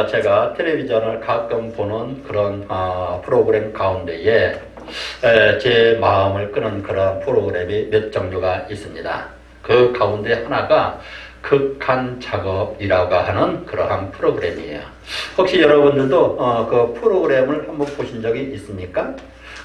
제가 텔레비전을 가끔 보는 그런 프로그램 가운데에 제 마음을 끄는 그런 프로그램이 몇 종류가 있습니다. 그 가운데 하나가 극한 작업이라고 하는 그러한 프로그램이에요. 혹시 여러분들도 그 프로그램을 한번 보신 적이 있습니까?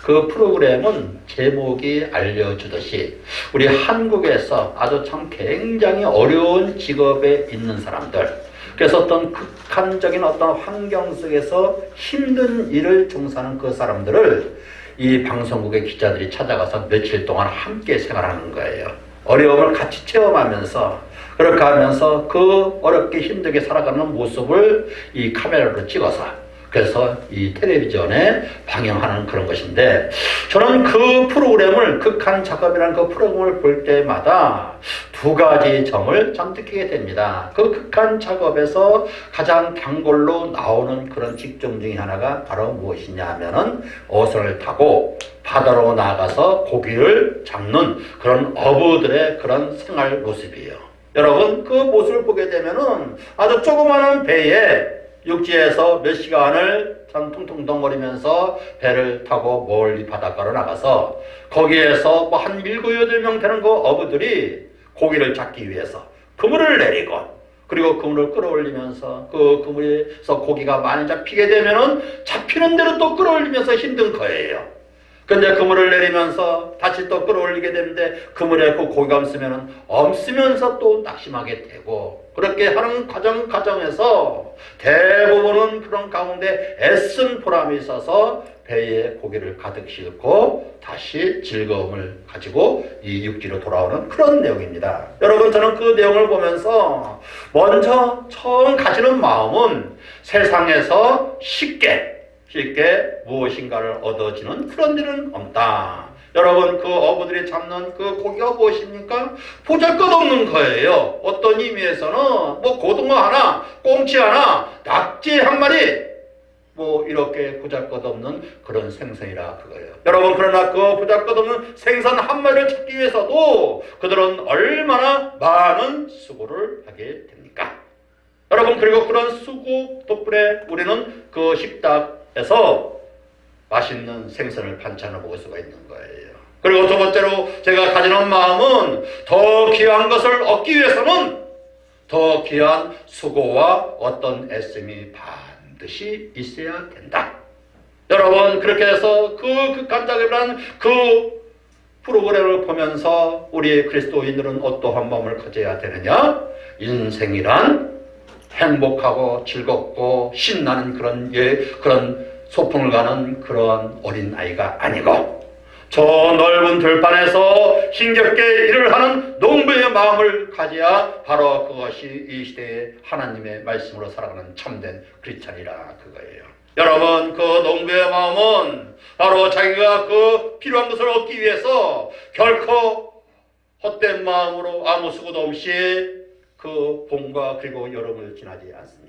그 프로그램은 제목이 알려주듯이 우리 한국에서 아주 참 굉장히 어려운 직업에 있는 사람들, 그래서 어떤 극한적인 어떤 환경 속에서 힘든 일을 종사하는 그 사람들을 이 방송국의 기자들이 찾아가서 며칠 동안 함께 생활하는 거예요. 어려움을 같이 체험하면서 그렇게 하면서 그 어렵게 힘들게 살아가는 모습을 이 카메라로 찍어서 그래서 이 텔레비전에 방영하는 그런 것인데, 저는 그 프로그램을, 극한 작업이라는 그 프로그램을 볼 때마다 두 가지 점을 잔뜩하게 됩니다. 그 극한 작업에서 가장 단골로 나오는 그런 직종 중에 하나가 바로 무엇이냐 하면은 어선을 타고 바다로 나가서 고기를 잡는 그런 어부들의 그런 생활 모습이에요. 여러분, 그 모습을 보게 되면은 아주 조그마한 배에 육지에서 몇 시간을 참 퉁퉁덩거리면서 배를 타고 멀리 바닷가로 나가서 거기에서 뭐 한 7, 8명 되는 그 어부들이 고기를 잡기 위해서 그물을 내리고, 그리고 그물을 끌어올리면서 그 그물에서 고기가 많이 잡히게 되면은 잡히는 대로 또 끌어올리면서 힘든 거예요. 근데 그물을 내리면서 다시 또 끌어올리게 되는데 그물에 그 고기가 없으면은 없으면서 또 낙심하게 되고, 그렇게 하는 과정에서 대부분은 그런 가운데 애쓴 보람이 있어서 배에 고기를 가득 싣고 다시 즐거움을 가지고 이 육지로 돌아오는 그런 내용입니다. 여러분, 저는 그 내용을 보면서 먼저 처음 가지는 마음은 세상에서 쉽게 무엇인가를 얻어지는 그런 일은 없다. 여러분, 그 어부들이 잡는 그 고기가 무엇입니까? 보잘것없는 거예요. 어떤 의미에서는 뭐 고등어 하나, 꽁치 하나, 낙지 한 마리, 뭐 이렇게 보잘것없는 그런 생선이라 그거예요. 여러분, 그러나 그 보잘것없는 생선 한 마리를 찾기 위해서도 그들은 얼마나 많은 수고를 하게 됩니까? 여러분, 그리고 그런 수고 덕분에 우리는 그 식탁에서 맛있는 생선을 반찬을 먹을 수가 있는 거예요. 그리고 두 번째로 제가 가지는 마음은 더 귀한 것을 얻기 위해서는 더 귀한 수고와 어떤 애씀이 반드시 있어야 된다. 여러분, 그렇게 해서 그 극한작업이라는 그 프로그램을 보면서 우리 그리스도인들은 어떠한 마음을 가져야 되느냐? 인생이란 행복하고 즐겁고 신나는 그런 소풍을 가는 그러한 어린아이가 아니고, 저 넓은 들판에서 힘겹게 일을 하는 농부의 마음을 가져야 바로 그것이 이 시대의 하나님의 말씀으로 살아가는 참된 크리스찬이라 그거예요. 여러분, 그 농부의 마음은 바로 자기가 그 필요한 것을 얻기 위해서 결코 헛된 마음으로 아무 수고도 없이 그 봄과 그리고 여름을 지나지 않습니다.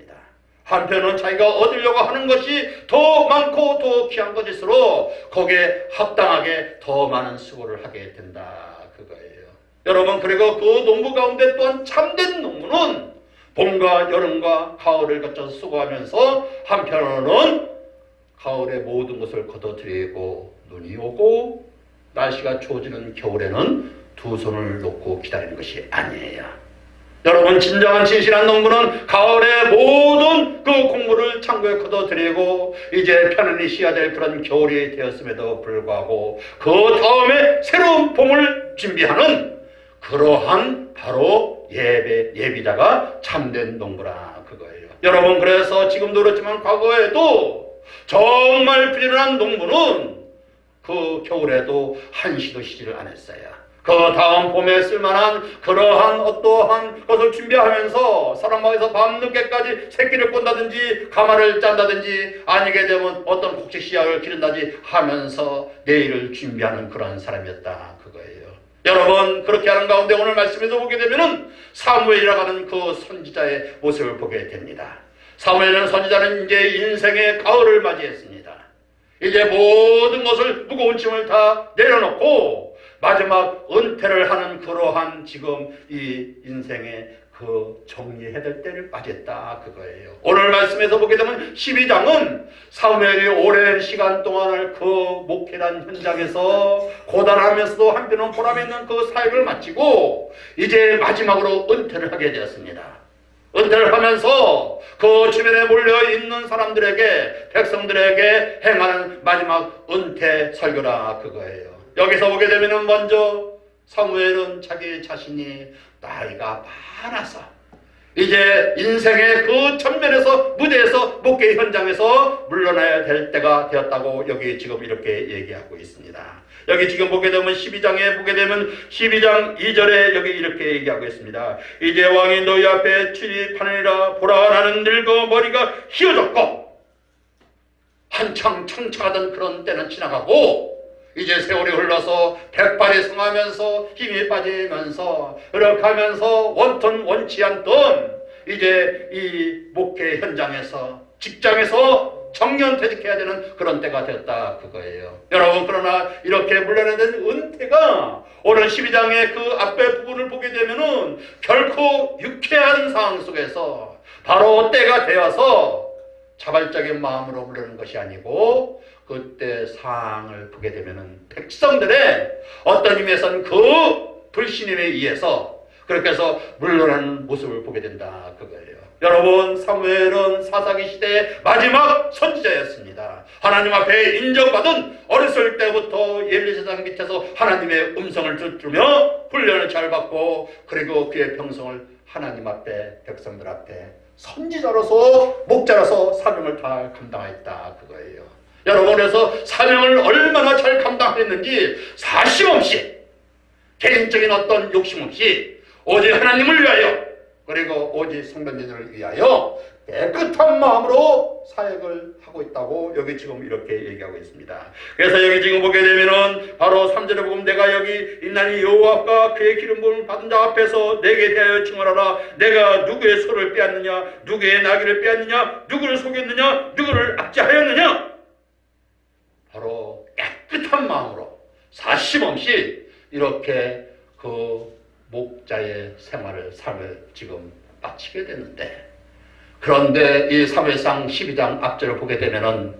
한편은 자기가 얻으려고 하는 것이 더 많고 더 귀한 것일수록 거기에 합당하게 더 많은 수고를 하게 된다 그거예요. 여러분, 그리고 그 농부 가운데 또한 참된 농부는 봄과 여름과 가을을 거쳐서 수고하면서 한편으로는 가을의 모든 것을 거둬들이고 눈이 오고 날씨가 추워지는 겨울에는 두 손을 놓고 기다리는 것이 아니에요. 여러분, 진정한 진실한 농부는 가을의 모든 그 곡물을 창고에 거둬들이고 이제 편안히 쉬어야 될 그런 겨울이 되었음에도 불구하고 그 다음에 새로운 봄을 준비하는 그러한 바로 예비자가 참된 농부라 그거예요. 여러분, 그래서 지금도 그렇지만 과거에도 정말 부지런한 농부는 그 겨울에도 한시도 쉬지를 않았어요. 그 다음 봄에 쓸만한 그러한 어떠한 것을 준비하면서 사람마에서 밤늦게까지 새끼를 꼰다든지 가마를 짠다든지 아니게 되면 어떤 곡식 씨앗을 기른다든지 하면서 내일을 준비하는 그런 사람이었다 그거예요. 여러분, 그렇게 하는 가운데 오늘 말씀에서 보게 되면은 사무엘이라고 하는 그 선지자의 모습을 보게 됩니다. 사무엘이라는 선지자는 이제 인생의 가을을 맞이했습니다. 이제 모든 것을 무거운 짐을 다 내려놓고 마지막 은퇴를 하는 그러한 지금 이 인생의 그 정리해야 될 때를 맞이했다 그거예요. 오늘 말씀에서 보게 되면 12장은 사무엘이 오랜 시간 동안을 그 목회란 현장에서 고단하면서도 한편은 보람있는 그 사역을 마치고 이제 마지막으로 은퇴를 하게 되었습니다. 은퇴를 하면서 그 주변에 몰려있는 사람들에게, 백성들에게 행하는 마지막 은퇴 설교라 그거예요. 여기서 보게 되면 먼저 사무엘은 자기 자신이 나이가 많아서 이제 인생의 그 전면에서, 무대에서, 목회 현장에서 물러나야 될 때가 되었다고 여기 지금 이렇게 얘기하고 있습니다. 여기 지금 보게 되면 12장에 보게 되면 12장 2절에 여기 이렇게 얘기하고 있습니다. 이제 왕이 너희 앞에 출입하느니라. 보라, 나는 늙어 머리가 휘어졌고, 한창 청청하던 그런 때는 지나가고 이제 세월이 흘러서 백발이 성하면서 힘이 빠지면서 이렇게 하면서 원ton 원치 않던 이제 이 목회 현장에서, 직장에서 정년퇴직해야 되는 그런 때가 되었다 그거예요. 여러분, 그러나 이렇게 물러나야 되는 은퇴가 오늘 12장의 그 앞에 부분을 보게 되면은 결코 유쾌한 상황 속에서 바로 때가 되어서 자발적인 마음으로 물러나는 것이 아니고, 그때 상황을 보게 되면은 백성들의 어떤 의미에서는 그 불신임에 의해서 그렇게 해서 물러나는 모습을 보게 된다 그거예요. 여러분, 사무엘은 사사기 시대의 마지막 선지자였습니다. 하나님 앞에 인정받은, 어렸을 때부터 엘리사장 밑에서 하나님의 음성을 듣으며 훈련을 잘 받고, 그리고 그의 평생을 하나님 앞에, 백성들 앞에 선지자로서, 목자로서 사명을 다 감당했다 그거예요. 여러분, 그래서 사명을 얼마나 잘 감당했는지 사심없이, 개인적인 어떤 욕심 없이 오직 하나님을 위하여, 그리고 오직 성도님들을 위하여 깨끗한 마음으로 사역을 하고 있다고 여기 지금 이렇게 얘기하고 있습니다. 그래서 여기 지금 보게 되면은 바로 3절에 보면 내가 여기 있나니 여호와가 그의 기름 부음을 받은 자 앞에서 내게 대하여 증언하라. 내가 누구의 소를 빼앗느냐, 누구의 나귀를 빼앗느냐, 누구를 속였느냐, 누구를 압제하였느냐. 바로 깨끗한 마음으로 사심 없이 이렇게 그 목자의 생활을, 삶을 지금 마치게 됐는데, 그런데 이 사무엘상 12장 앞절을 보게 되면은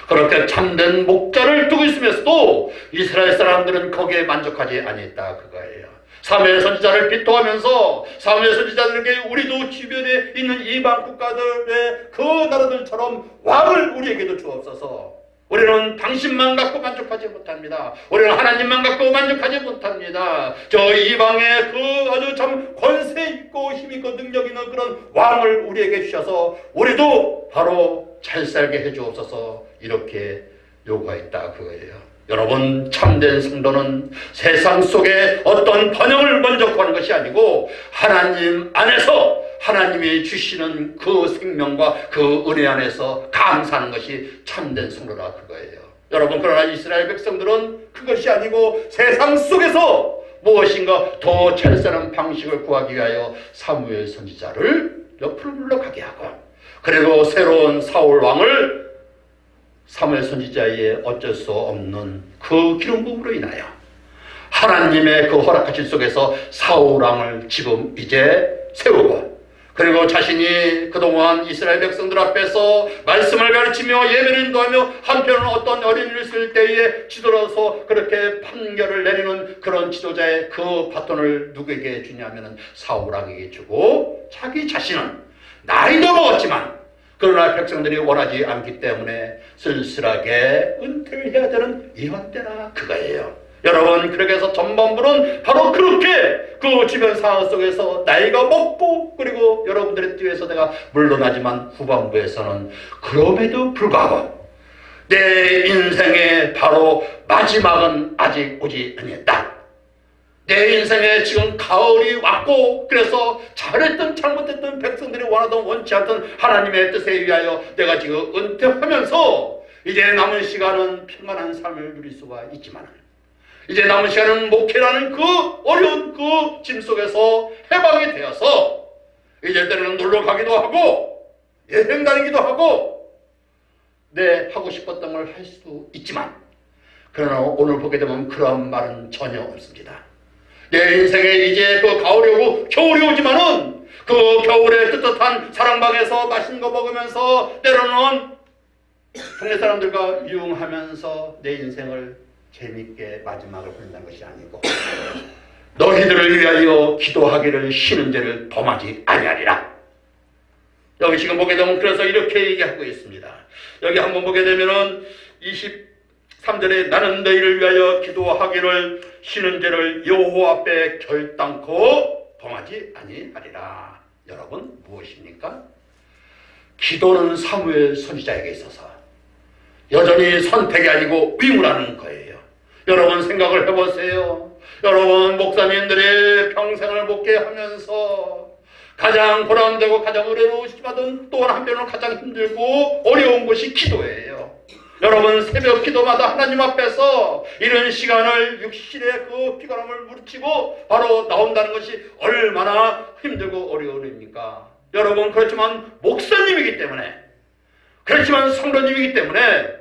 그렇게 참된 목자를 두고 있으면서도 이스라엘 사람들은 거기에 만족하지 아니했다 그거예요. 사무엘 선지자를 비토하면서 사무엘 선지자들에게 우리도 주변에 있는 이방 국가들의 그 나라들처럼 왕을 우리에게도 주옵소서. 우리는 당신만 갖고 만족하지 못합니다. 우리는 하나님만 갖고 만족하지 못합니다. 저 이방의 그 아주 참 권세 있고 힘 있고 능력 있는 그런 왕을 우리에게 주셔서 우리도 바로 잘 살게 해주옵소서, 이렇게 요구했다 그거예요. 여러분, 참된 성도는 세상 속에 어떤 번영을 먼저 구하는 것이 아니고 하나님 안에서 하나님이 주시는 그 생명과 그 은혜 안에서 감사하는 것이 참된 성도라 그거예요. 여러분, 그러나 이스라엘 백성들은 그것이 아니고 세상 속에서 무엇인가 더 잘 사는 방식을 구하기 위하여 사무엘 선지자를 옆으로 물러가게 하고, 그리고 새로운 사울 왕을 사무엘 선지자의 어쩔 수 없는 그 기름 부음으로 인하여 하나님의 그 허락하신 속에서 사울 왕을 지금 이제 세우고, 그리고 자신이 그동안 이스라엘 백성들 앞에서 말씀을 가르치며 예배를 인도하며 한편은 어떤 어린이를 쓸 때에 지도로서 그렇게 판결을 내리는 그런 지도자의 그 바톤을 누구에게 주냐면은 사울 왕에게 주고, 자기 자신은 나이도 먹었지만 그러나 백성들이 원하지 않기 때문에 쓸쓸하게 은퇴를 해야 되는 이런 때라 그거예요. 여러분, 그렇게 해서 전반부는 바로 그렇게 그 주변 상황 속에서 나이가 먹고, 그리고 여러분들의 뒤에서 내가 물러나지만 후반부에서는 그럼에도 불구하고 내 인생의 바로 마지막은 아직 오지 아니했다. 내 인생에 지금 가을이 왔고, 그래서 잘했든 잘못했든 백성들이 원하든 원치 않든 하나님의 뜻에 의하여 내가 지금 은퇴하면서 이제 남은 시간은 평안한 삶을 누릴 수가 있지만, 이제 남은 시간은 목회라는 그 어려운 그 짐 속에서 해방이 되어서 이제 때로는 놀러 가기도 하고 여행 다니기도 하고 하고 싶었던 걸 할 수도 있지만, 그러나 오늘 보게 되면 그런 말은 전혀 없습니다. 내 인생에 이제 그 겨울이 오지만은 그 겨울에 뜨뜻한 사랑방에서 맛있는 거 먹으면서 때로는 동네 사람들과 유흥하면서 내 인생을 재밌게 마지막을 보낸다는 것이 아니고 너희들을 위하여 기도하기를 쉬는 죄를 범하지 아니하리라. 여기 지금 보게 되면 그래서 이렇게 얘기하고 있습니다. 여기 한번 보게 되면은 23절에 나는 너희를 위하여 기도하기를 쉬는 죄를 여호와 앞에 결단코 범하지 아니하리라. 여러분 무엇입니까? 기도는 사무엘 선지자에게 있어서 여전히 선택이 아니고 의무라는 거예요. 여러분 생각을 해보세요. 여러분 목사님들의 평생을 목회하면서 가장 보람되고 가장 어려우시지만 또한 한편으로 가장 힘들고 어려운 것이 기도예요. 여러분 새벽 기도마다 하나님 앞에서 이런 시간을 육신의 그 피곤함을 무르치고 바로 나온다는 것이 얼마나 힘들고 어려운 일입니까? 여러분 그렇지만 목사님이기 때문에 그렇지만 성도님이기 때문에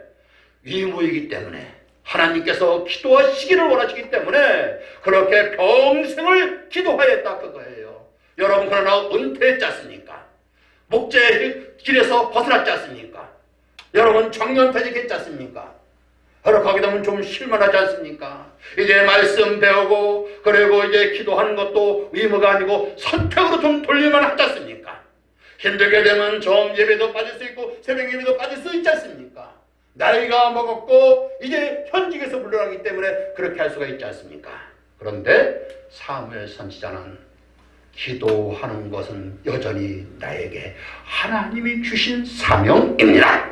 의무이기 때문에 하나님께서 기도하시기를 원하시기 때문에 그렇게 평생을 기도하였다 그거예요. 여러분 그러나 은퇴했지 않습니까? 목재의 길에서 벗어났지 않습니까? 여러분 정년퇴직했지 않습니까? 그렇게 되면 좀 실망하지 않습니까? 이제 말씀 배우고 그리고 이제 기도하는 것도 의무가 아니고 선택으로 좀 돌리면 하지 않습니까? 힘들게 되면 좀 예배도 빠질 수 있고 새벽 예배도 빠질 수 있지 않습니까? 나이가 먹었고 이제 현직에서 물러나기 때문에 그렇게 할 수가 있지 않습니까? 그런데 사무엘 선지자는 기도하는 것은 여전히 나에게 하나님이 주신 사명입니다.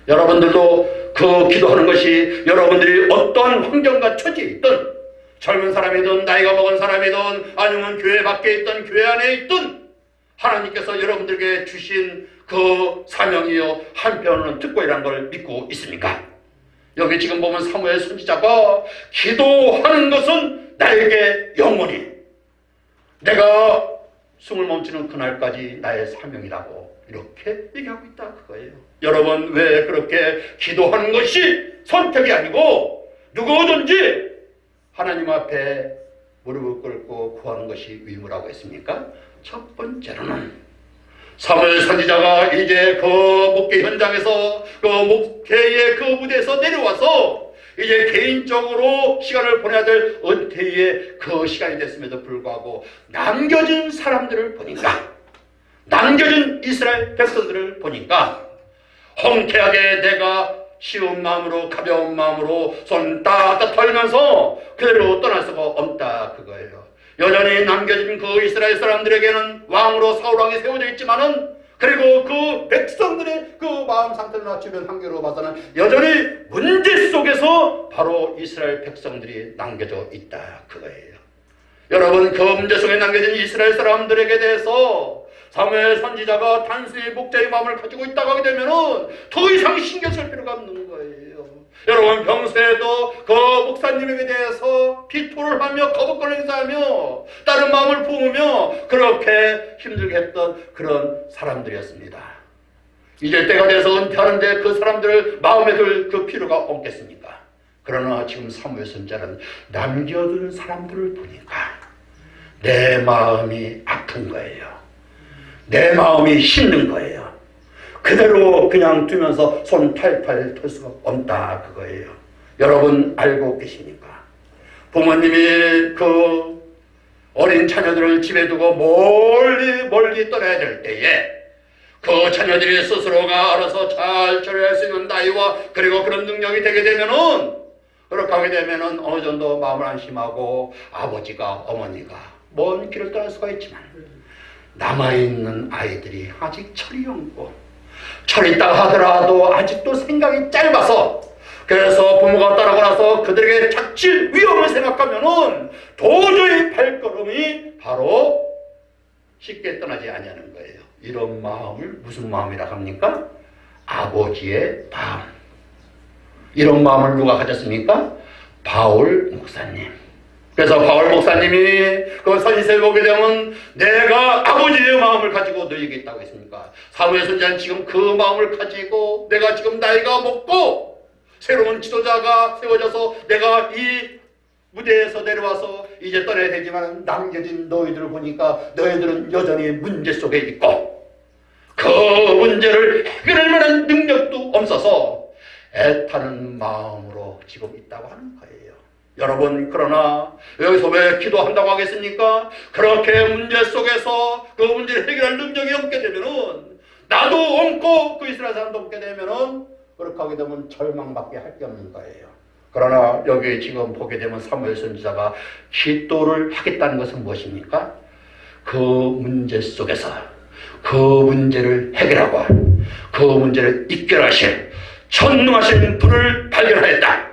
여러분들도 그 기도하는 것이 여러분들이 어떤 환경과 처지에 있든 젊은 사람이든 나이가 먹은 사람이든 아니면 교회 밖에 있든 교회 안에 있든 하나님께서 여러분들에게 주신 그 사명이요 한편으로는 특권이라는 걸 믿고 있습니까? 여기 지금 보면 사무엘 선지자가 기도하는 것은 나에게 영원히 내가 숨을 멈추는 그날까지 나의 사명이라고 이렇게 얘기하고 있다 그거예요. 여러분 왜 그렇게 기도하는 것이 선택이 아니고 누구든지 하나님 앞에 무릎을 꿇고 구하는 것이 의무라고 했습니까? 첫 번째로는 사무엘 선지자가 이제 그 목회 현장에서 그 목회의 그 무대에서 내려와서 이제 개인적으로 시간을 보내야 될 은퇴의 그 시간이 됐음에도 불구하고 남겨진 사람들을 보니까 남겨진 이스라엘 백성들을 보니까 홍쾌하게 내가 쉬운 마음으로 가벼운 마음으로 손 따뜻 털면서 그대로 떠날 수가 없다 그거예요. 여전히 남겨진 그 이스라엘 사람들에게는 왕으로 사울왕이 세워져 있지만은 그리고 그 백성들의 그 마음 상태나 주변 환경으로 봐서는 여전히 문제 속에서 바로 이스라엘 백성들이 남겨져 있다 그거예요. 여러분 그 문제 속에 남겨진 이스라엘 사람들에게 대해서 사무엘 선지자가 단순히 목자의 마음을 가지고 있다고 하게 되면은 더 이상 신경 쓸 필요가 없는 거예요. 여러분 평소에도 그 목사님에게 대해서 비토를 하며 거부권을 행사하며 다른 마음을 품으며 그렇게 힘들게 했던 그런 사람들이었습니다. 이제 때가 돼서 은퇴하는데 그 사람들을 마음에 둘 그 필요가 없겠습니까? 그러나 지금 사무엘 선지자는 남겨둔 사람들을 보니까 내 마음이 아픈 거예요. 내 마음이 힘든 거예요. 그대로 그냥 두면서 손 팔팔 털 수가 없다 그거예요. 여러분 알고 계십니까? 부모님이 그 어린 자녀들을 집에 두고 멀리 떠나야 될 때에 그 자녀들이 스스로가 알아서 잘 처리할 수 있는 나이와 그리고 그런 능력이 되게 되면은 그렇게 하게 되면은 어느 정도 마음을 안심하고 아버지가 어머니가 먼 길을 떠날 수가 있지만 남아있는 아이들이 아직 철이 없고 철이 있다 하더라도 아직도 생각이 짧아서 그래서 부모가 떠나고 나서 그들에게 닥칠 위험을 생각하면은 도저히 발걸음이 바로 쉽게 떠나지 아니하는 거예요. 이런 마음을 무슨 마음이라 합니까? 아버지의 마음. 이런 마음을 누가 가졌습니까? 바울 목사님. 그래서 바울 목사님이 그 선지서에 보게 되면 내가 아버지의 마음을 가지고 너에게 있다고 했습니까? 사무엘 선지자는 지금 그 마음을 가지고 내가 지금 나이가 먹고 새로운 지도자가 세워져서 내가 이 무대에서 내려와서 이제 떠나야 되지만 남겨진 너희들을 보니까 너희들은 여전히 문제 속에 있고 그 문제를 해결할 만한 능력도 없어서 애타는 마음으로 지금 있다고 하는 거예요. 여러분, 그러나 여기서 왜 기도한다고 하겠습니까? 그렇게 문제 속에서 그 문제를 해결할 능력이 없게 되면은, 나도 없고 그 이스라엘 사람도 없게 되면은, 그렇게 하게 되면 절망밖에 할 게 없는 거예요. 그러나 여기 지금 보게 되면 사무엘 선지자가 기도를 하겠다는 것은 무엇입니까? 그 문제 속에서 그 문제를 해결하고 그 문제를 이끌어가실 전능하신 분을 발견하였다.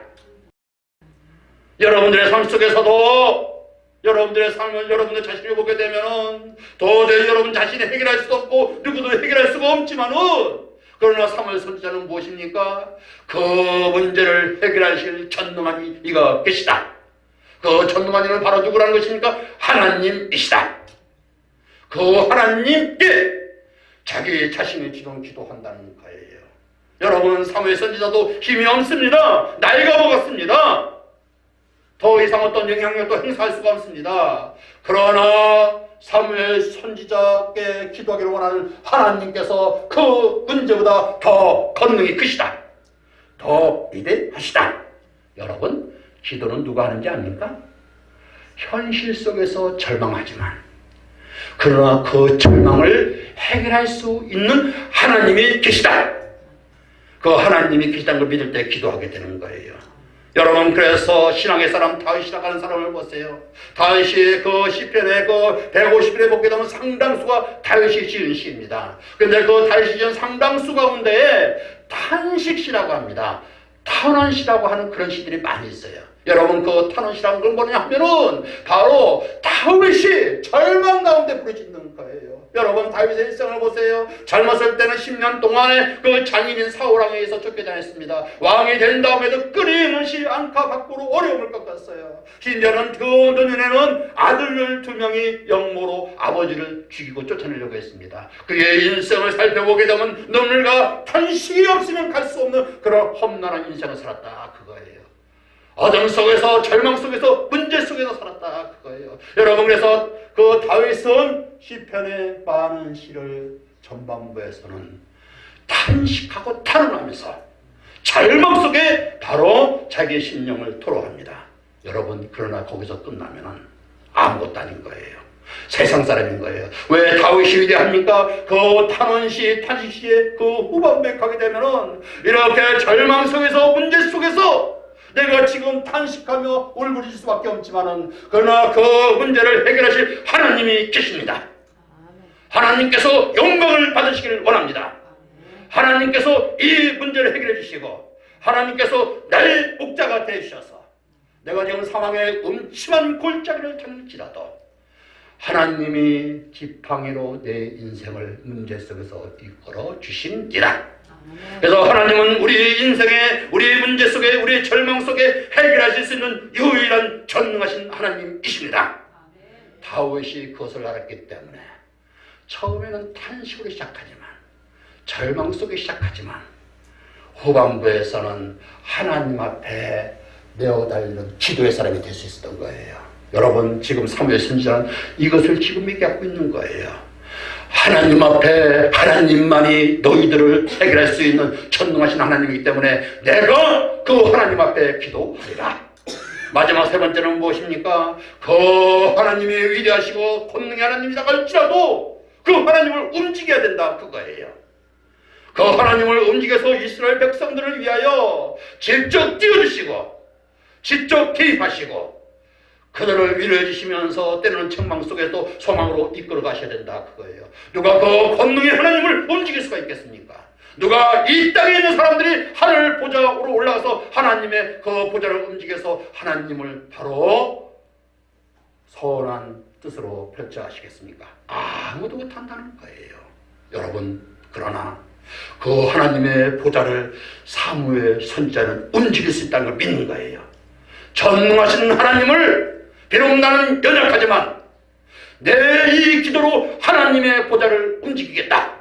여러분들의 삶 속에서도 여러분들의 삶을 여러분들 자신을 보게 되면은 도저히 여러분 자신이 해결할 수도 없고 누구도 해결할 수가 없지만은, 그러나 사무엘 선지자는 무엇입니까? 그 문제를 해결하실 전능한 이가 계시다. 그 전능한 이는 바로 누구라는 것입니까? 하나님이시다. 그 하나님께 자기 자신이 지금 기도한다는 거예요. 여러분, 사무엘 선지자도 힘이 없습니다. 나이가 먹었습니다. 더 이상 어떤 영향력도 행사할 수가 없습니다. 그러나 사무엘 선지자께 기도하기를 원하는 하나님께서 그 문제보다 더 권능이 크시다. 더 위대하시다. 여러분, 기도는 누가 하는지 압니까? 현실 속에서 절망하지만 그러나 그 절망을 해결할 수 있는 하나님이 계시다. 그 하나님이 계시다는 걸 믿을 때 기도하게 되는 거예요. 여러분, 그래서 신앙의 사람 다윗이라고 하는 사람을 보세요. 다윗이 그 시편에 그 150편에 보게 되면 상당수가 다윗이 지은 시입니다. 그런데 그 다윗이 지은 상당수 가운데 탄식시라고 합니다. 탄원시라고 하는 그런 시들이 많이 있어요. 여러분, 그 탄원시라는 건 뭐냐 하면은 바로 다윗이 절망 가운데 부르짖는 거예요. 여러분, 다윗의 일생을 보세요. 젊었을 때는 10년 동안에 그 장인인 사울왕에 의해서 쫓겨다녔습니다. 왕이 된 다음에도 끊임없이 안카 밖으로 어려움을 겪었어요. 심지어는 그 노년에는 아들 2명이 영모로 아버지를 죽이고 쫓아내려고 했습니다. 그의 인생을 살펴보게 되면 눈물과 탄식이 없으면 갈 수 없는 그런 험난한 인생을 살았다 그거예요. 어둠 속에서, 절망 속에서, 문제 속에서 살았다 그거예요. 여러분, 그래서 그 다윗은 시편의 많은 시를 전반부에서는 탄식하고 탄원하면서 절망 속에 바로 자기의 심령을 토로합니다. 여러분, 그러나 거기서 끝나면은 아무것도 아닌 거예요. 세상 사람인 거예요. 왜 다윗이 위대합니까? 그 탄원시, 탄식시의 그 후반부에 가게 되면은 이렇게 절망 속에서, 문제 속에서 내가 지금 탄식하며 울부짖을 수밖에 없지만은, 그러나 그 문제를 해결하실 하나님이 계십니다. 하나님께서 영광을 받으시기를 원합니다. 하나님께서 이 문제를 해결해 주시고, 하나님께서 날 목자가 되셔서 내가 지금 상황에 음침한 골짜기를 겪을지라도 하나님이 지팡이로 내 인생을 문제 속에서 이끌어 주십니다. 그래서 하나님은 우리 인생에, 우리 문제 속에, 우리 절망 속에 해결하실 수 있는 유일한 전능하신 하나님이십니다. 다윗이 그것을 알았기 때문에 처음에는 탄식으로 시작하지만, 절망 속에 시작하지만, 후반부에서는 하나님 앞에 내어달리는 기도의 사람이 될 수 있었던 거예요. 여러분, 지금 사무엘 선지자는 이것을 지금 얘기하고 있는 거예요. 하나님 앞에 하나님만이 너희들을 해결할 수 있는 전능하신 하나님이기 때문에 내가 그 하나님 앞에 기도하리라. 마지막 세 번째는 무엇입니까? 그 하나님이 위대하시고 권능의 하나님이다 할지라도 그 하나님을 움직여야 된다 그거예요. 그 하나님을 움직여서 이스라엘 백성들을 위하여 직접 띄워주시고 직접 개입하시고 그들을 위로해 주시면서 때로는 책망 속에도 소망으로 이끌어 가셔야 된다 그거예요. 누가 그 권능의 하나님을 움직일 수가 있겠습니까? 누가 이 땅에 있는 사람들이 하늘 보좌로 올라가서 하나님의 그 보좌를 움직여서 하나님을 바로 선한 뜻으로 펼쳐하시겠습니까? 아무도 못한다는 거예요. 여러분, 그러나 그 하나님의 보좌를 사무엘 선지자는 움직일 수 있다는 걸 믿는 거예요. 전능하신 하나님을 비록 나는 연약하지만 내 이 기도로 하나님의 보좌를 움직이겠다.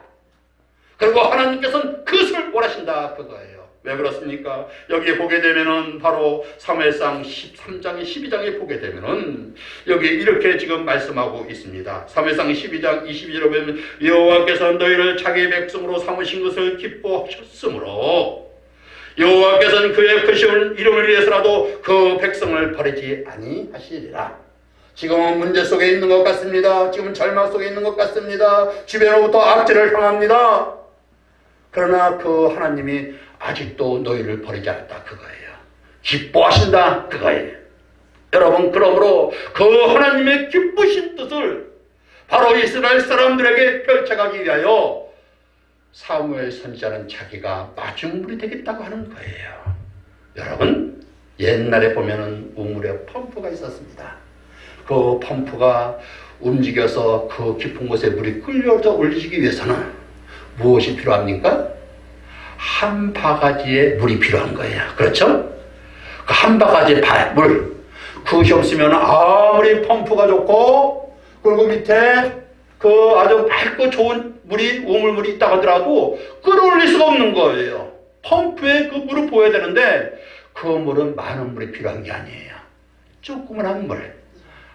그리고 하나님께서는 그것을 원하신다 그거예요. 왜 그렇습니까? 여기 보게 되면은 바로 사무엘상 13장, 12장에 보게 되면은 여기 이렇게 지금 말씀하고 있습니다. 사무엘상 12장 22절에 보면 여호와께서 너희를 자기 백성으로 삼으신 것을 기뻐하셨으므로 여호와께서는 그의 크신 이름을 위해서라도 그 백성을 버리지 아니하시리라. 지금은 문제 속에 있는 것 같습니다. 지금은 절망 속에 있는 것 같습니다. 주변으로부터 악재를 당합니다. 그러나 그 하나님이 아직도 너희를 버리지 않았다 그거예요. 기뻐하신다 그거예요. 여러분, 그러므로 그 하나님의 기쁘신 뜻을 바로 이스라엘 사람들에게 펼쳐가기 위하여 사무엘 선지자는 자기가 마중물이 되겠다고 하는 거예요. 여러분, 옛날에 보면은 우물에 펌프가 있었습니다. 그 펌프가 움직여서 그 깊은 곳에 물이 끌려서 올리기 위해서는 무엇이 필요합니까? 한 바가지의 물이 필요한 거예요. 그렇죠? 그 한 바가지의 물. 그것이 없으면 아무리 펌프가 좋고, 그리고 밑에 그 아주 맑고 좋은 물이, 우물물이 있다고 하더라도 끌어올릴 수가 없는 거예요. 펌프에 그 물을 부어야 되는데, 그 물은 많은 물이 필요한 게 아니에요. 조그만한 물.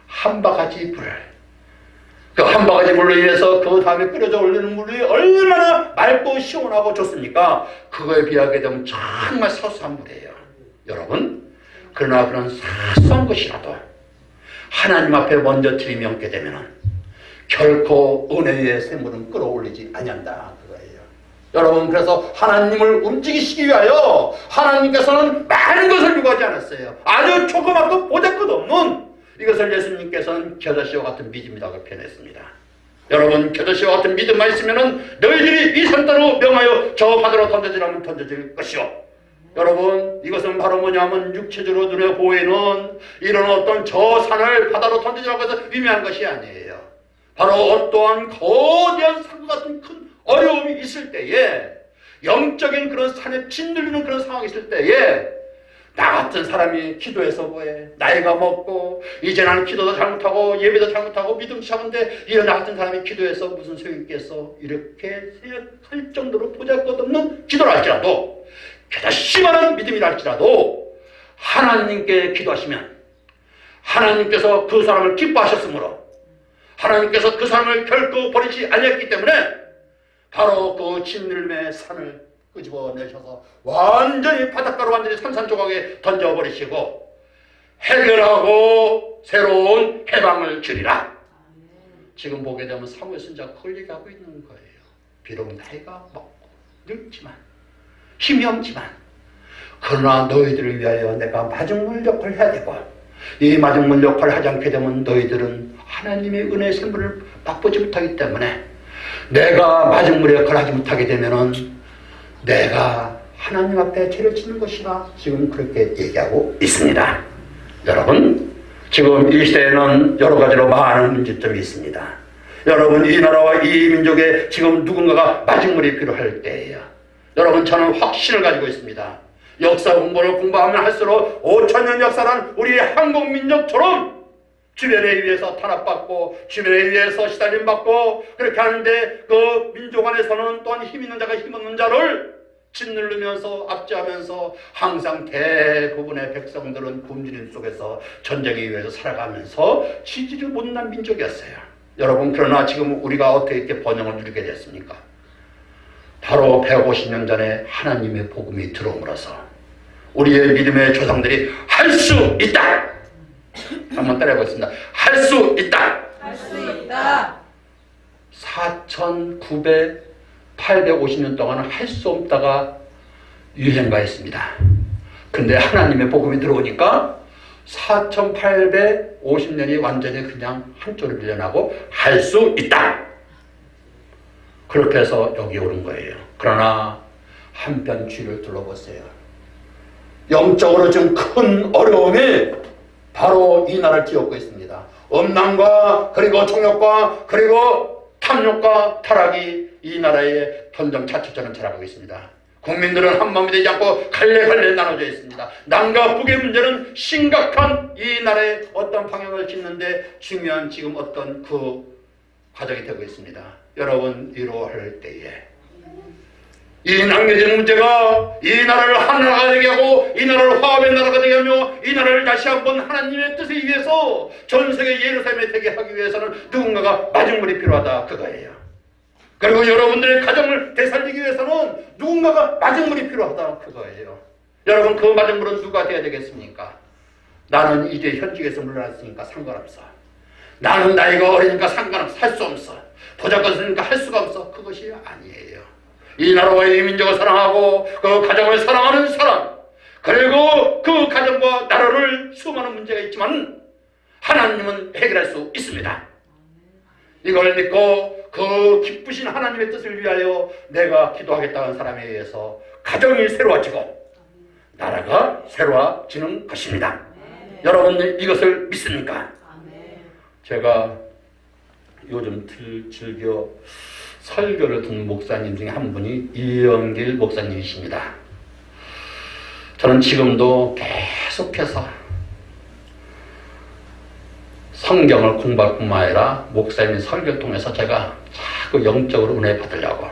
한 바가지 물. 그 한 바가지 물로 인해서 그 다음에 끓여져 올리는 물이 얼마나 맑고 시원하고 좋습니까? 그거에 비하게 되면 정말 사소한 물이에요. 여러분, 그러나 그런 사소한 것이라도 하나님 앞에 먼저 들이밀게 되면 결코 은혜의 샘물은 끌어올리지 아니한다 그거예요. 여러분, 그래서 하나님을 움직이시기 위하여 하나님께서는 많은 것을 요구하지 않았어요. 아주 조그맣고 보잘것없는 이것을 예수님께서는 겨자씨와 같은 믿음이라고 표현했습니다. 여러분, 겨자씨와 같은 믿음만 있으면 너희들이 이 산더러 명하여 저 바다로 던져지라면 던져질 것이요. 여러분, 이것은 바로 뭐냐면 육체적으로 눈에 보이는 이런 어떤 저 산을 바다로 던져지라고 해서 의미하는 것이 아니에요. 바로 어떠한 거대한 산과 같은 큰 어려움이 있을 때에, 영적인 그런 산에 짓눌리는 그런 상황이 있을 때에 나 같은 사람이 기도해서 뭐해? 나이가 먹고 이제 나는 기도도 잘못하고 예배도 잘못하고 믿음도 잘못한데 이런 나 같은 사람이 기도해서 무슨 소용이 있겠어? 이렇게 생각할 정도로 보잘것없는 기도를 할지라도, 게다가 심한 믿음이라 할지라도 하나님께 기도하시면 하나님께서 그 사람을 기뻐하셨으므로 하나님께서 그 사람을 결코 버리지 아니했기 때문에 바로 그 짓눌림의 산을 끄집어내셔서 완전히 바닷가로 완전히 산산조각에 던져버리시고 해결하고 새로운 해방을 주리라. 지금 보게 되면 사무엘 선지자가 그걸 얘기하고 있는 거예요. 비록 나이가 먹고 늙지만 힘이 없지만 그러나 너희들을 위하여 내가 마중물 역할을 해야 되고, 이 마중물 역할을 하지 않게 되면 너희들은 하나님의 은혜의 샘물을 맛보지 못하기 때문에 내가 마중물 역할을 하지 못하게 되면은 내가 하나님 앞에 죄를 짓는 것이라 지금 그렇게 얘기하고 있습니다. 여러분, 지금 이 시대에는 여러 가지로 많은 문제점이 있습니다. 여러분, 이 나라와 이 민족에 지금 누군가가 마중물이 필요할 때예요. 여러분, 저는 확신을 가지고 있습니다. 역사 공부를 공부하면 할수록 5,000년 역사란 우리 한국 민족처럼 주변에 의해서 탄압받고 주변에 의해서 시달림받고 그렇게 하는데, 그 민족 안에서는 또한 힘 있는 자가 힘 없는 자를 짓누르면서 압제하면서 항상 대부분의 백성들은 굶주림 속에서 전쟁에 의해서 살아가면서 지지를 못난 민족이었어요. 여러분, 그러나 지금 우리가 어떻게 이렇게 번영을 누리게 됐습니까? 바로 150년 전에 하나님의 복음이 들어옴으로써 우리의 믿음의 조상들이 할 수 있다. 한번 따라해보겠습니다. 할 수 있다. 할 수 있다. 850년 동안은 할 수 없다가 유행가였습니다. 근데 하나님의 복음이 들어오니까 4850년이 완전히 그냥 한쪽으로 밀려나고 할 수 있다. 그렇게 해서 여기 오는 거예요. 그러나 한편 주위를 둘러보세요. 영적으로 좀 큰 어려움이 바로 이 나라를 뒤엎고 있습니다. 음란과 그리고 총력과 그리고 탐욕과 타락이 이 나라의 편정차축처럼 자라고 있습니다. 국민들은 한 마음이 되지 않고 갈래갈래 나눠져 있습니다. 남과 북의 문제는 심각한 이 나라의 어떤 방향을 짓는데 중요한 지금 어떤 그 과정이 되고 있습니다. 여러분, 이러할 때에 이 남겨진 문제가 이 나라를 하나가 되게 하고 이 나라를 화합의 나라가 되게 하며 이 나라를 다시 한번 하나님의 뜻에 의해서 전 세계 예루살렘에 되게 하기 위해서는 누군가가 마중물이 필요하다 그거예요. 그리고 여러분들의 가정을 되살리기 위해서는 누군가가 마중물이 필요하다 그거예요. 여러분, 그 마중물은 누가 돼야 되겠습니까? 나는 이제 현직에서 물러났으니까 상관없어. 나는 나이가 어리니까 상관없어. 할 수 없어. 보잘것없으니까 할 수가 없어. 그것이 아니에요. 이 나라와 이 민족을 사랑하고 그 가정을 사랑하는 사람, 그리고 그 가정과 나라를 수많은 문제가 있지만 하나님은 해결할 수 있습니다. 이걸 믿고 그 기쁘신 하나님의 뜻을 위하여 내가 기도하겠다는 사람에 의해서 가정이 새로워지고 나라가 새로워지는 것입니다. 여러분, 이것을 믿습니까? 제가 요즘 즐겨 설교를 듣는 목사님 중에 한 분이 이영길 목사님이십니다. 저는 지금도 계속해서 성경을 공부할 뿐만 아니라 목사님의 설교를 통해서 제가 자꾸 영적으로 은혜 받으려고,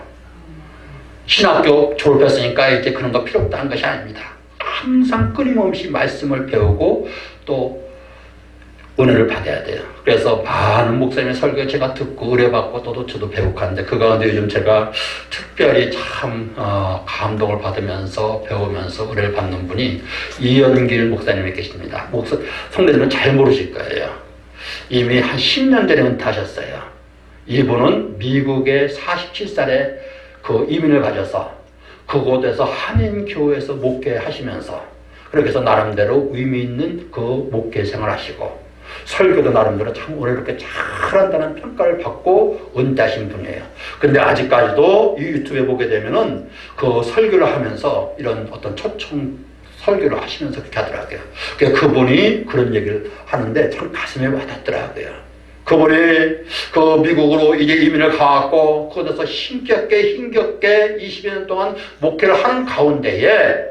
신학교 졸업했으니까 이제 그런 거 필요 없다는 것이 아닙니다. 항상 끊임없이 말씀을 배우고 또 은혜를 받아야 돼요. 그래서 많은 목사님의 설교 제가 듣고 의뢰받고 또 저도 배우고 하는데, 그 가운데 요즘 제가 특별히 참 감동을 받으면서 배우면서 의뢰를 받는 분이 이연길 목사님이 계십니다. 성도님은 잘 모르실 거예요. 이미 한 10년 전에 은퇴하셨어요. 이분은 미국의 47살에 그 이민을 가져서 그곳에서 한인교회에서 목회하시면서 그렇게 해서 나름대로 의미 있는 그 목회 생활하시고 설교도 나름대로 참 어렵게 잘한다는 평가를 받고 은퇴하신 분이에요. 근데 아직까지도 이 유튜브에 보게 되면은 그 설교를 하면서 이런 어떤 초청 설교를 하시면서 그렇게 하더라고요. 그분이 그런 얘기를 하는데 참 가슴에 와닿더라고요. 그분이 그 미국으로 이제 이민을 가고 거기서 힘겹게 20여 년 동안 목회를 하는 가운데에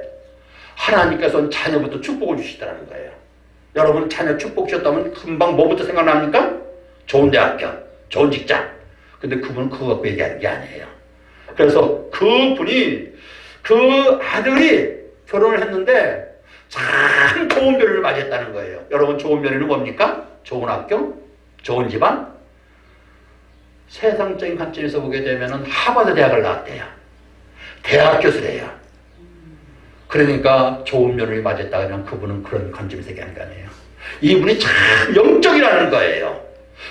하나님께서는 자녀부터 축복을 주시더라는 거예요. 여러분, 자녀 축복 주셨다면 금방 뭐부터 생각납니까? 좋은 대학교, 좋은 직장. 근데 그분은 그거 갖고 얘기하는 게 아니에요. 그래서 그분이 그 아들이 결혼을 했는데 참 좋은 별을 맞이했다는 거예요. 여러분, 좋은 별이는 뭡니까? 좋은 학교, 좋은 집안. 세상적인 관점에서 보게 되면 하버드 대학을 나왔대요. 대학 교수래요. 그러니까 좋은 며느리 맞았다 그러면 그분은 그런 관점에서 얘기하는 거 아니에요. 이분이 참 영적이라는 거예요.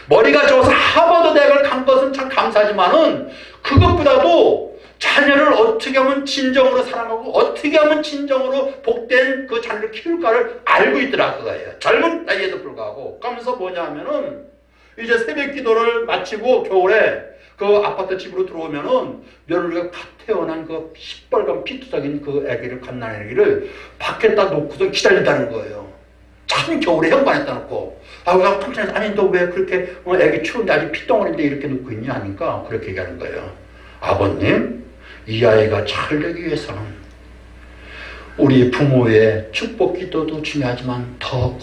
머리가 좋아서 하버드 대학을 간 것은 참 감사하지만은 그것보다도 자녀를 어떻게 하면 진정으로 사랑하고 어떻게 하면 진정으로 복된 그 자녀를 키울까를 알고 있더라 그거예요. 젊은 나이에도 불구하고. 그러면서 뭐냐 하면은 이제 새벽 기도를 마치고 겨울에 그 아파트 집으로 들어오면은 며느리가 갓 태어난 그 시뻘건 피투성인 그 아기를, 갓난 아기를 밖에다 놓고서 기다린다는 거예요. 참 겨울에 현관에다 놓고. 그냥 깜짝이야. 아니, 너 왜 그렇게 아기 추운데 아직 피덩어리인데 이렇게 놓고 있냐 하니까 그렇게 얘기하는 거예요. 아버님, 이 아이가 잘 되기 위해서는 우리 부모의 축복 기도도 중요하지만 더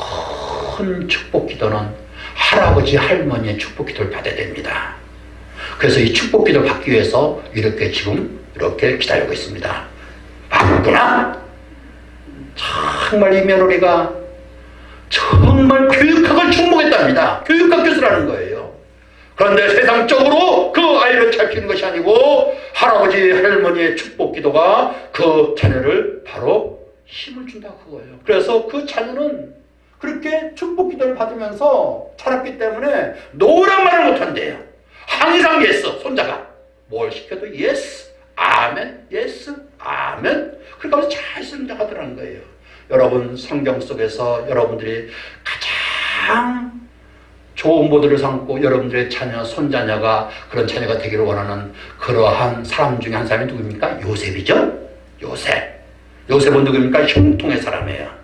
큰 축복 기도는 할아버지, 할머니의 축복 기도를 받아야 됩니다. 그래서 이 축복 기도를 받기 위해서 이렇게 지금 이렇게 기다리고 있습니다. 맞구나? 정말 이 며느리가 정말 교육학을 충목했답니다. 교육학 교수라는 거예요. 그런데 세상적으로 그 아이를 잘 키우는 것이 아니고 할아버지, 할머니의 축복 기도가 그 자녀를 바로 힘을 준다 그거예요. 그래서 그 자녀는 그렇게 축복 기도를 받으면서 자랐기 때문에 노란 말을 못한대요. 항상 예스, 손자가 뭘 시켜도 예스, 아멘, 예스, 아멘. 그렇게 하면서 잘 성장하더라는 거예요. 여러분, 성경 속에서 여러분들이 가장 좋은 모델을 삼고 여러분들의 자녀, 손자녀가 그런 자녀가 되기를 원하는 그러한 사람 중에 한 사람이 누구입니까? 요셉이죠? 요셉. 요셉은 누구입니까? 형통의 사람이에요.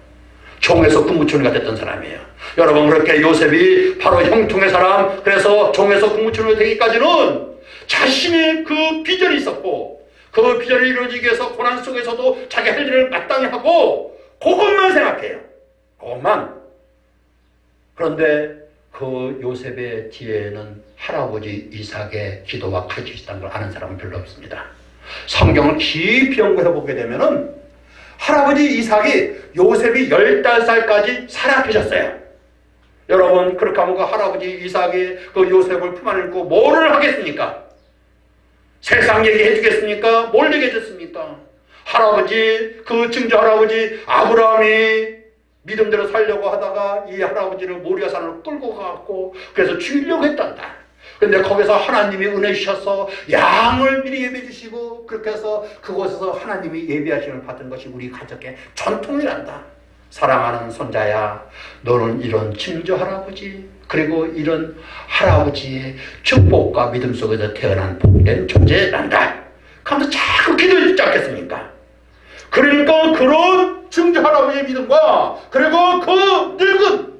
종에서 국무총리가 됐던 사람이에요. 여러분, 그렇게 요셉이 바로 형통의 사람, 그래서 종에서 국무총리가 되기까지는 자신의 그 비전이 있었고 그 비전을 이루어지기 위해서 고난 속에서도 자기 할 일을 마땅히 하고 그것만 생각해요. 그것만. 그런데 그 요셉의 뒤에는 할아버지 이삭의 기도와 가르침이 있다는 걸 아는 사람은 별로 없습니다. 성경을 깊이 연구해 보게 되면은 할아버지 이삭이 요셉이 15살까지 살아 계셨어요. 여러분, 그렇게 하면 그 할아버지 이삭이 그 요셉을 품 안에 안고 뭐를 하겠습니까? 세상 얘기해 주겠습니까? 뭘 얘기해 줬습니까? 할아버지, 그 증조 할아버지 아브라함이 믿음대로 살려고 하다가 이 할아버지를 모리아산으로 끌고 가고 그래서 죽이려고 했단다. 근데 거기서 하나님이 은혜 주셔서 양을 미리 예배해 주시고 그렇게 해서 그곳에서 하나님이 예배하심을 받은 것이 우리 가족의 전통이란다. 사랑하는 손자야, 너는 이런 증조 할아버지 그리고 이런 할아버지의 축복과 믿음 속에서 태어난 복된 존재란다. 그러면서 자꾸 기도해 주지 않겠습니까? 그러니까 그런 증조 할아버지의 믿음과 그리고 그 늙은,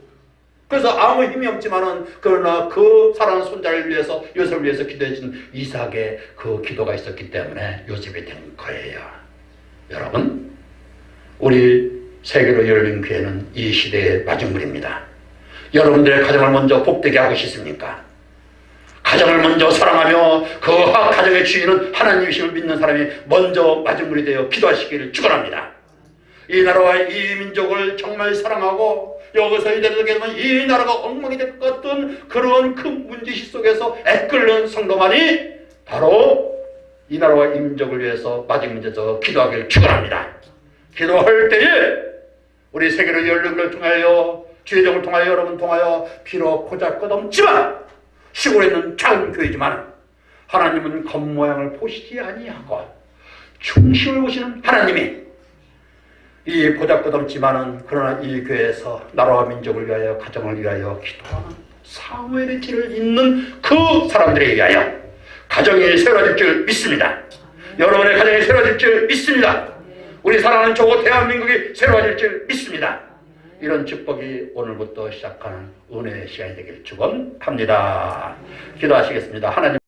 그래서 아무 힘이 없지만은 그러나 그 사랑하는 손자를 위해서 요셉을 위해서 기도해준 이삭의 그 기도가 있었기 때문에 요셉이 된 거예요. 여러분, 우리 세계로 열린 교회는 이 시대의 마중물입니다. 여러분들의 가정을 먼저 복되게 하고 싶습니까? 가정을 먼저 사랑하며 그 가정의 주인은 하나님이심을 믿는 사람이 먼저 마중물이 되어 기도하시기를 축원합니다. 이 나라와 이 민족을 정말 사랑하고 여기서 이대로 되면 이 나라가 엉망이 될 것 같은 그런 큰 문제식 속에서 애끓는 성도만이 바로 이 나라와 이 민족을 위해서 마중물에서 기도하기를 축원합니다. 기도할 때에 우리 세계로 열린 걸 통하여 주의정을 통하여 여러분 통하여 비록 보잘것없지만 시골에 있는 작은 교회지만 하나님은 겉모양을 보시지 아니하고 중심을 보시는 하나님이 이 보잘것없지만은 그러나 이 교회에서 나라와 민족을 위하여 가정을 위하여 기도하는 사무엘의 길을 잇는 그 사람들에 의하여 가정이 세워질 줄 믿습니다. 여러분의 가정이 세워질 줄 믿습니다. 우리 사랑하는 조국 대한민국이 새로워질 줄 믿습니다. 이런 축복이 오늘부터 시작하는 은혜의 시간이 되길 축원합니다. 기도하시겠습니다. 하나님.